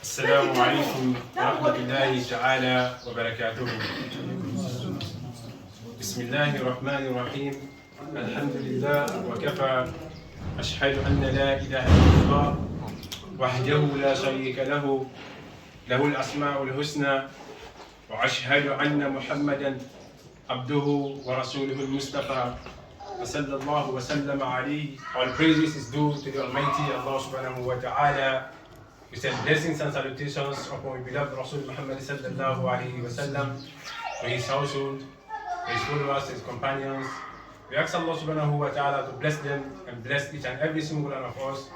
السلام عليكم ورحمة الله تعالى وبركاته. بسم الله الرحمن الرحيم. الحمد لله وكفى. أشهد أن لا إله إلا الله وحده لا شريك له له الأسماء الحسنى، وأشهد أن محمدا عبده ورسوله المصطفى وصلى الله وسلم عليه. All praises is due to the Almighty Allah subhanahu wa ta'ala. We send blessings and salutations upon the beloved Rasul Muhammad sallallahu alayhi wa sallam, to his household, his followers, his companions. We ask Allah subhanahu wa ta'ala to bless them and bless each and every single one of us,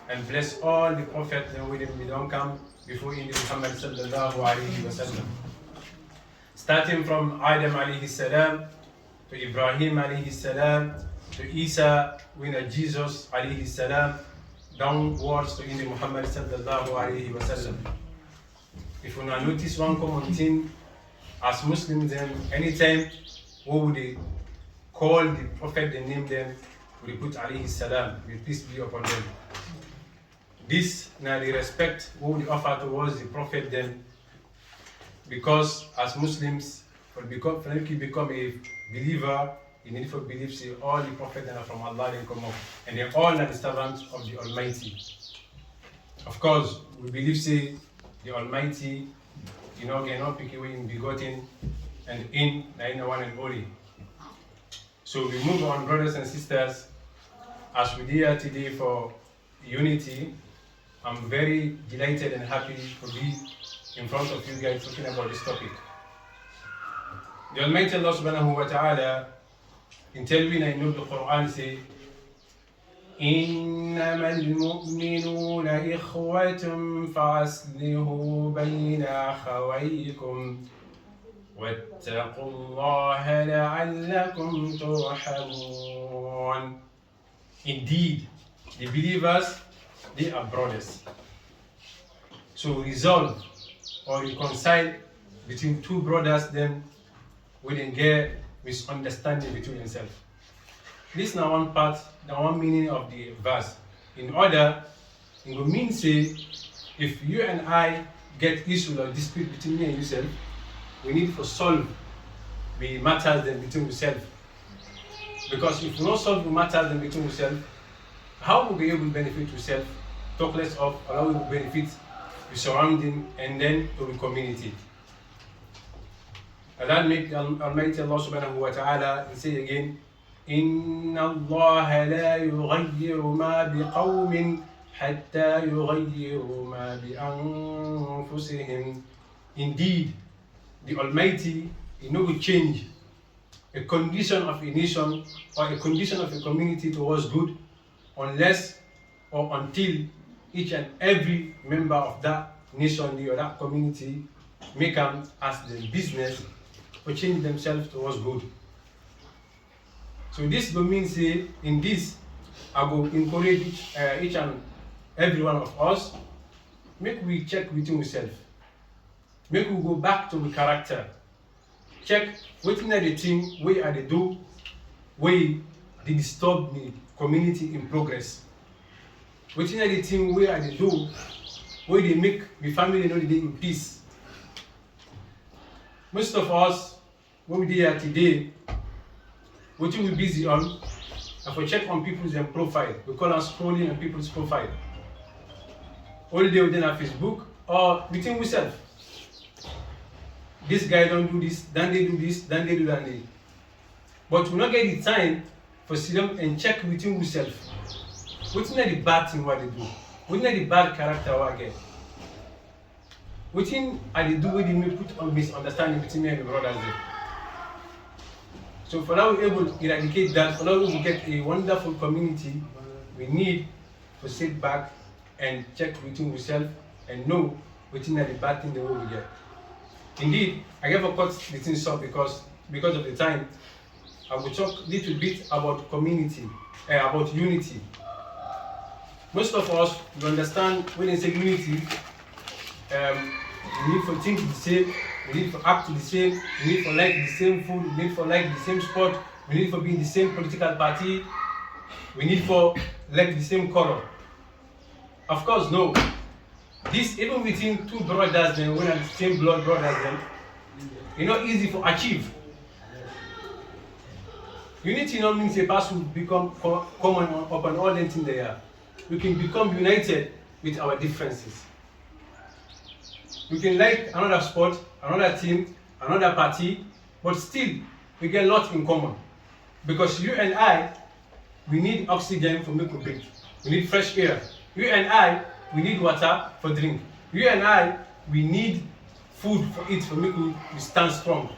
and bless all the prophets and with them we don't come before in Muhammad sallallahu alayhi wa sallam. Starting from Adam alayhi salam, to Ibrahim alayhi salam, to Isa, winner Jesus alayhi salam, downwards to India Muhammad sallallahu alayhi wa sallam. If you now notice one common thing, as Muslims, then anytime what would they call the prophet, they name them, we put alayhi salam, may peace be upon them. This now the respect what we offer towards the prophet then, because as Muslims, for you to become a believer, you need to believe say all the prophets that are from Allah they come up, and they all are the servants of the Almighty. Of course, we believe say the Almighty, cannot pick away in begotten and in the one and only. So we move on, brothers and sisters, as we are today for unity. I'm very delighted and happy to be in front of you guys talking about this topic. The Almighty Allah subhanahu wa ta'ala in telling I know the Quran say, إنما المؤمنون إخوة فأصلحوا بين أخويكم واتقوا الله لعلكم ترحمون. Indeed, the believers, they are brothers. So resolve or reconcile between two brothers, then we didn't get misunderstanding between themselves. This is now one part, the one meaning of the verse. In order, it will mean say, if you and I get issue or dispute between me and yourself, we need to solve the matters then between yourself. Because if we don't solve the matters then between yourself, how will we be able to benefit yourself? Talk less of how we will benefit the surrounding and then to the community. And that make Almighty Allah subhanahu wa ta'ala say again, إِنَّ اللَّهَ لَا يُغَيِّرُ مَا بِقَوْمٍ حَتَّى يُغَيِّرُوا مَا بِأَنفُسِهِمْ. Indeed, the Almighty will change a condition of a nation or a condition of a community towards good unless or until each and every member of that nation or that community make them as the business to change themselves towards good. So this will mean say in this I will encourage each and every one of us, make we check within ourselves. Make we go back to the character. Check what are the things where are they do, where they disturb the community in progress. What are the things where are they do, where they make the family know they in peace. Most of us, when we are today, what we busy on, if we check on people's profile, we call them scrolling on people's profile. All day within our Facebook or within ourselves. This guy don't do this, then they do this, then they do that. But we not get the time for sit down and check within ourselves. What's not the bad thing what they do? What's not the bad character what I get? What thing are they do when they may put on misunderstanding between me and the brothers there? So for now we're able to eradicate that, for now we will get a wonderful community, we need to sit back and check within ourselves and know what are the bad thing that we will get. Indeed, I never cut the thing short because of the time. I will talk a little bit about community, about unity. Most of us, you understand when they say unity, we need to think the same, we need to act the same, we need to like the same food, we need to like the same sport, we need to be in the same political party, we need to like the same color. Of course, no. This even within two brothers, then when are the same blood brothers, then easy to achieve. Unity not means a person will become common upon all the things they are. We can become united with our differences. We can like another sport, another team, another party, but still we get a lot in common. Because you and I, we need oxygen for make we breathe. We need fresh air. You and I, we need water for drink. You and I, we need food for eat for make we stand strong.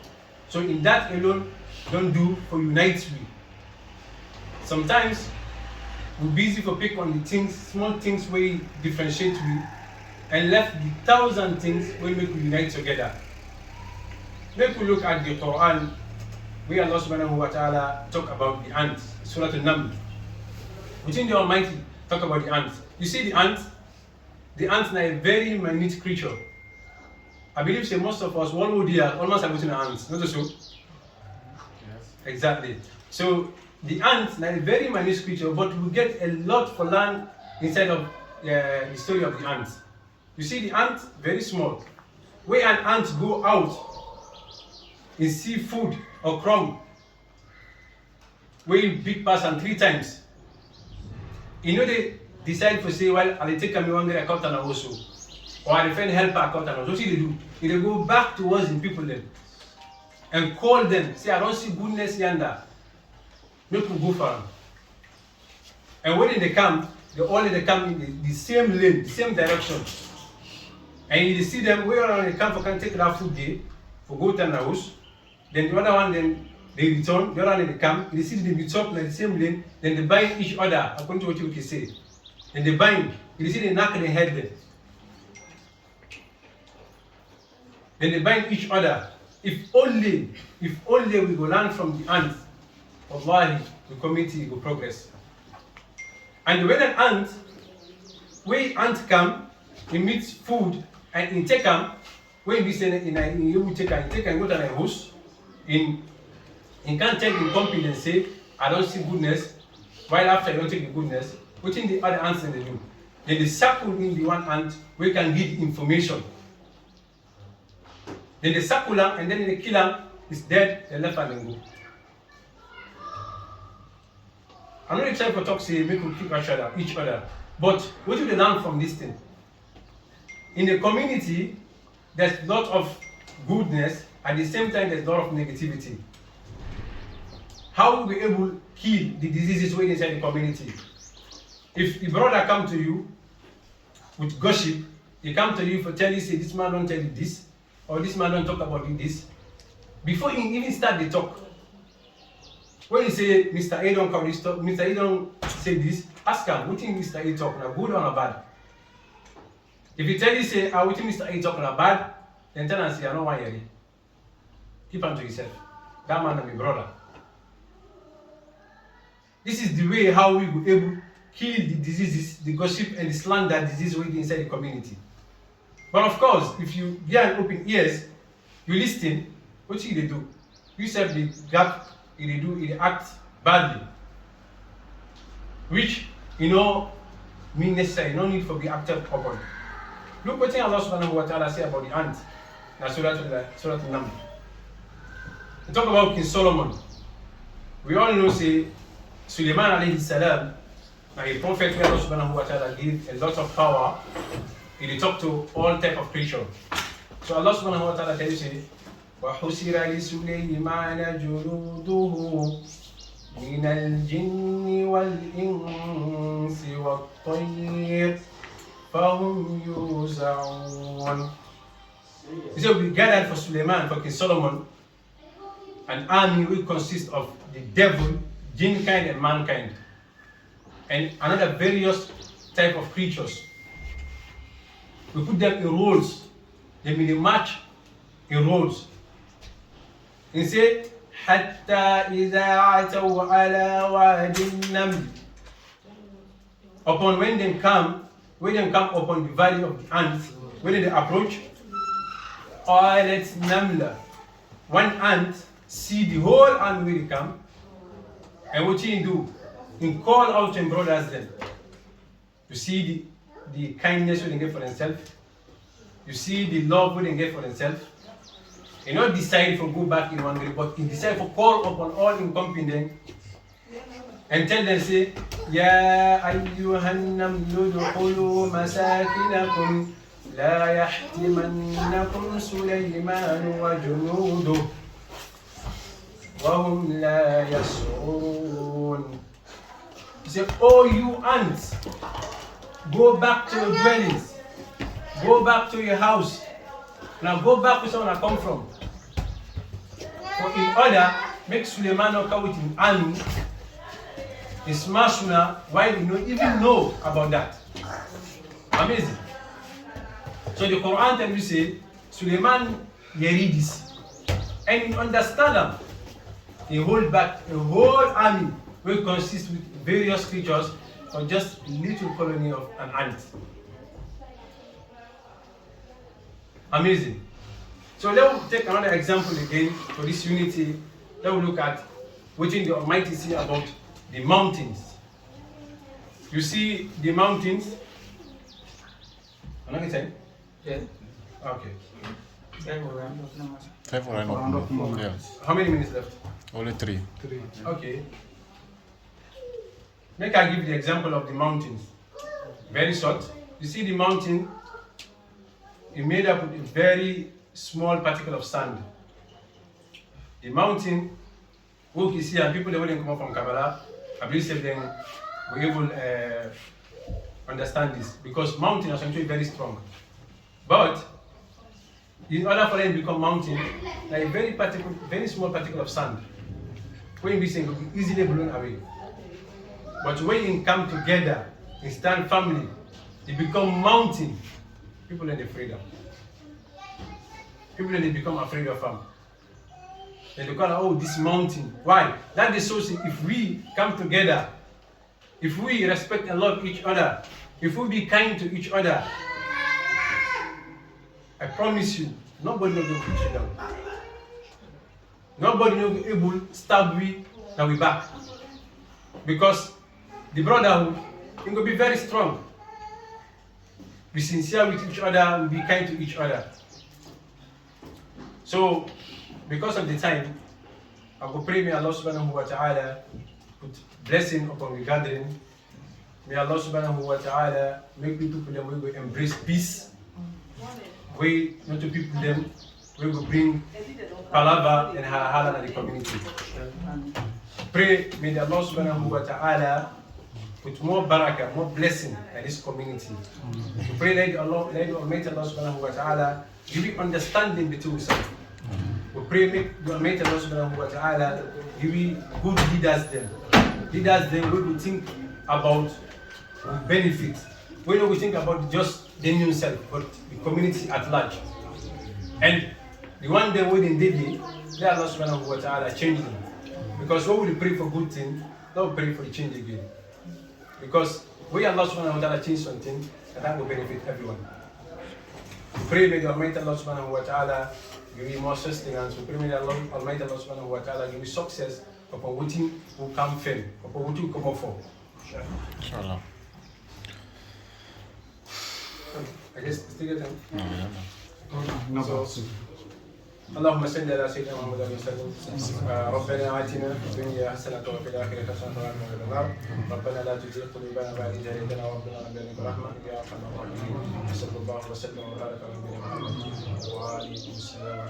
So in that alone, don't do for unite we. Sometimes we're busy for pick on the things, small things we differentiate we, and left the 1,000 things we make we unite together. Make we look at the Quran, where Allah subhanahu wa ta'ala talk about the ants, Surah Al-Naml. Within the Almighty talk about the ants. You see the ants are a very minute creature. I believe say most of us, one would hear almost have within ants, not so? Yes. Exactly. So the ants are a very minute creature, but we get a lot for learn inside of the story of the ants. You see the ant, very small. Where an ant go out and see food or crumb, where you big pass and 3 times. They decide to say, well, I'll take a one account and also. Or I'll find help account and also. What they do? They go back towards the people then and call them, say, I don't see goodness yonder. Make we go for them. And when they come in the same lane, the same direction. And you see them, where they come for can take that food day, for go to the house. Then the other one, then they return, the other one they come, they see them meet up in the same lane, then they bind each other, according to what you can say. Then they bind, you see they knock their head then. Then they bind each other. If only we go learn from the ants, wallahi, the community will progress. And when an ant, when ant come, he meets food and he take them, when he say you will take and go to the house, in can't take in confidence say, I don't see goodness, while after I don't take the goodness, within the other ants they do. Then they circle in the one ant where you can give information. Then they circle them and then they kill them, it's dead, they left and then go. I'm not trying to talk say make we keep each other. But what do they learn from this thing? In the community, there's a lot of goodness, at the same time there's a lot of negativity. How will we be able to kill the diseases within inside the community? If the brother come to you with gossip, he come to you for tell you, say this man don't tell you this, or this man don't talk about you this, before he even start the talk. When you say Mr. A don't come this talk, Mr. A don't say this, ask him, what think Mr. A talk now, good or bad? If he tell you say, what think Mr. A talk now bad, then tell him say, I don't want to hear it. Keep on to yourself. That man is my brother. This is the way how we will able to kill the diseases, the gossip and the slander disease within inside the community. But of course, if you get an open ears, you listen, what should they do? You serve the gap, they act badly. Which, mean necessary, no need for be acted upon. Look what Allah subhanahu wa ta'ala say about the ant. Now Surah Al-Naml. We talk about King Solomon. We all know, say, Suleiman alayhi salam, a prophet where Allah subhanahu wa ta'ala gave a lot of power. He talked to all type of creatures. So Allah subhanahu wa ta'ala tells you, وَحُسِرَ لِسُلَيْمَانَ جُنُودُهُ مِنَ الْجِنِّ وَالْإِنسِ وَالطَّيْرِ فَهُمْ يُوزَعُونَ. He said, we gathered for Suleiman, for King Solomon, an army will consist of the devil, jinn kind and mankind, and another various type of creatures. We put them in roles. They may march in roles. He said, حَتَّى إِذَا عَتَوْا عَلَى وَادِ النَّمْلِ. Upon when they come upon the valley of the ants, when they approach, قَالَتْ نَمْلَ. One ant see the whole ant where they come, and what he do? He call out and brothers then to see the kindness we get for themselves. You see the love we get for themselves. You not decide for go back in one day, but you decide for call upon all incompetent and tell them say, Ya ayyuhan namlu dukhulu masakinakum la yahtimannakum Sulaiman wa junuduh wa hum la yash'urun. He said, oh you ants, go back to your dwellings, go back to your house. Now go back to someone I come from. For in order, make Suleiman not come with an army, in Smashuna, why we don't even know about that. Amazing. So the Quran tells you say, Suleiman read this. And you understand them. He hold back a whole army will consist with various creatures or just a little colony of an ant. Amazing. So let's take another example again for this unity. Let's look at what the Almighty say about the mountains. You see the mountains? Another time? Yeah. Okay. Yes. How many minutes left? Only 3. Okay. Make I give the example of the mountains. Very short. You see the mountain, it's made up with a very small particle of sand. The mountain, who you see, and people that wouldn't come from Kabbalah, I believe they were able to understand this because mountain is actually very strong. But in order for them to become mountain, like a very small particle of sand, when this thing will be easily blown away. But when you come together, you stand family, they become mountain. People are afraid of. People they become afraid of them. And they call it, oh, this mountain. Why? That is so if we come together, if we respect and love each other, if we be kind to each other, I promise you, nobody will push you down. Nobody will be able to stab we and we back. Because the brotherhood it will be very strong. Be sincere with each other, we be kind to each other. So, because of the time, I will pray may Allah subhanahu wa ta'ala put blessing upon the gathering. May Allah subhanahu wa ta'ala make people them we will embrace peace. We not to people them we will bring palaver and halal in the community. Pray may Allah subhanahu wa ta'ala put more barakah, more blessing in this community. We pray let Almighty Allah subhanahu wa ta'ala give you understanding between us. We pray make the Almighty Allah subhanahu wa ta'ala give you good leaders them. Leaders them we will think about benefit. We don't think about just them themselves, but the community at large. And the one day when they did it, let Allah subhanahu wa ta'ala change them. Because when we pray for good thing, don't pray for the change again. Because we Allah subhanahu wa ta'ala change something, and that will benefit everyone. We pray may the Almighty Allah subhanahu wa ta'ala give you more sustenance. We pray may the Almighty Allah subhanahu wa ta'ala give you success upon what you will come fail, upon what you come up for. Inshallah. I guess still get them. No, اللهم صل على سيدنا محمد وسلم. ربنا آتنا في الدنيا حسنة وفي الآخرة حسنة وقنا عذاب النار. ربنا لا تزغ قلوبنا بعد إذ هديتنا وهب لنا من لدنك رحمة إنك أنت الوهاب. صلى الله وسلم وبارك على نبينا محمد وعلى آله وصحبه وسلم.